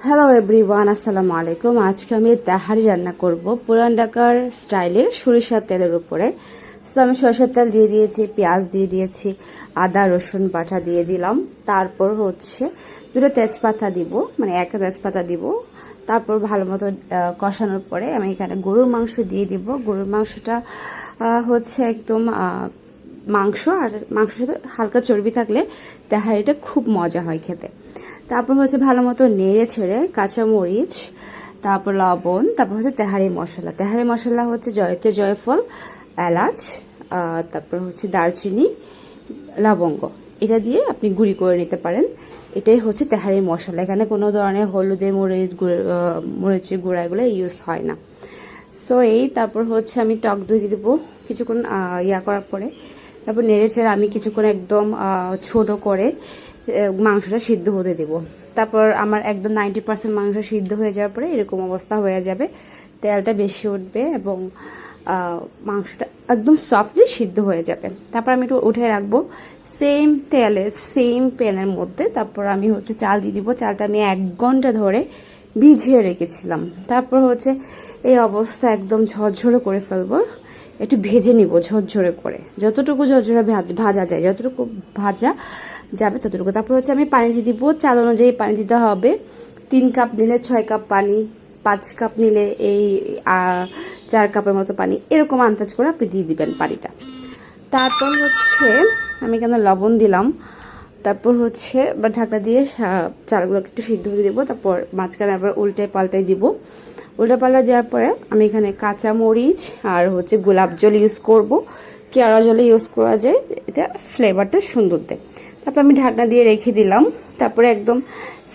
Hello everyone, আসসালামু আলাইকুম। আজকে আমি তাহারি রান্না করব পুরান ঢাকার স্টাইলে সরিষার তেলের উপরে। তো আমি সরিষার তেল দিয়ে দিয়েছি, পেঁয়াজ দিয়ে দিয়েছি, আদা রসুন বাটা দিয়ে দিলাম। তারপর হচ্ছে দুটো তেজপাতা দিব, মানে একটা তেজপাতা দিব। তারপর ভালো মতো কষানোর পরে আমি এখানে গরুর মাংস দিয়ে দিব। গরুর মাংসটা হচ্ছে একদম মাংস, আর মাংসের সাথে হালকা চর্বি থাকলে তাহারিটা খুব মজা হয় খেতে। তারপর হচ্ছে ভালো মতো নেড়ে ছেড়ে কাঁচামরিচ, তারপর লবণ, তারপর হচ্ছে তেহারি মশলা। তেহারি মশলা হচ্ছে জয়ফল, এলাচ, তারপর হচ্ছে দারচিনি, লবঙ্গ। এটা দিয়ে আপনি গুঁড়ি করে নিতে পারেন। এটাই হচ্ছে তেহারি মশলা। এখানে কোনো ধরনের হলুদের মরিচের গুঁড়া এগুলো ইউজ হয় না। সো তারপর হচ্ছে আমি টক দই দিয়ে দেবো কিছুক্ষণ করার পরে। তারপর নেড়ে ছেড়ে আমি কিছুক্ষণ একদম ছোট করে মাংসটা সিদ্ধ হতে দেব। তারপর আমার একদম 90% মাংস সিদ্ধ হয়ে যাওয়ার পরে এরকম অবস্থা হয়ে যাবে, তেলটা বেশি উঠবে এবং মাংসটা একদম সফটলি সিদ্ধ হয়ে যাবে। তারপর আমি একটু উঠে রাখবো সেম তেলে, সেম প্যানের মধ্যে। তারপর আমি হচ্ছে চাল দিয়ে দিব। চালটা আমি 1 ঘন্টা ধরে ভিজিয়ে রেখেছিলাম। তারপর হচ্ছে এই অবস্থা একদম ঝরঝরে করে ফেলবো। একটু ভেজে নিব ঝরঝরে করে, যতটুকু ঝরঝরে ভাজা যায়, যতটুকু ভাজা যাবে ততটুকু। তারপর হচ্ছে আমি পানি দিয়ে দিব। চাল অনুযায়ী পানি দিতে হবে। 3 কাপ নিলে 6 কাপ পানি, 5 কাপ নিলে এই 4 কাপের মতো পানি, এরকম আন্দাজ করে আপনি দিয়ে দিবেন পানিটা। তারপর হচ্ছে আমি এখানে লবণ দিলাম। তারপর হচ্ছে ঢাকা দিয়ে চালগুলো একটু সিদ্ধ হতে দেবো। তারপর মাঝখানে আবার উল্টে পাল্টাই দিব। উল্টে পাল্টা দেওয়ার পরে আমি এখানে কাঁচা মরিচ আর হচ্ছে গোলাপ জল ইউজ করব। কেওড়া জলে ইউজ করা যায়, এটা ফ্লেভারটা সুন্দর দেয়। তারপর আমি ঢাকনা দিয়ে রেখে দিলাম। তারপরে একদম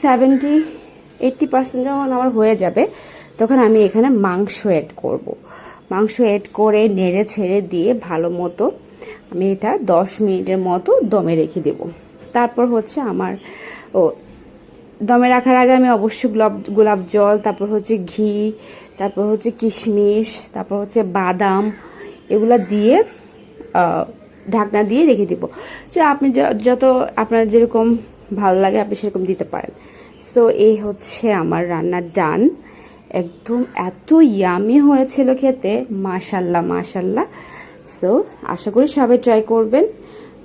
70-80% যখন আমার হয়ে যাবে তখন আমি এখানে মাংস অ্যাড করব। মাংস অ্যাড করে নেড়ে ছেড়ে দিয়ে ভালো মতো আমি এটা 10 মিনিটের মতো দমে রেখে দেব। তারপর হচ্ছে আমার দমে রাখার আগে আমি অবশ্যই গোলাপ জল, তারপর হচ্ছে ঘি, তারপর হচ্ছে কিশমিশ, তারপর হচ্ছে বাদাম, এগুলা দিয়ে ঢাকনা দিয়ে রেখে দিব। যে আপনি যত আপনার যেরকম ভালো লাগে আপনি সেরকম দিতে পারেন। সো এই হচ্ছে আমার রান্না ডান। একদম এত ইয়ামি হয়েছিল খেতে, মাশাল্লাহ মাশাল্লাহ। সো আশা করি সবাই ট্রাই করবেন।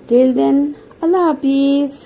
টিল দেন, আল্লাহ হাফিজ।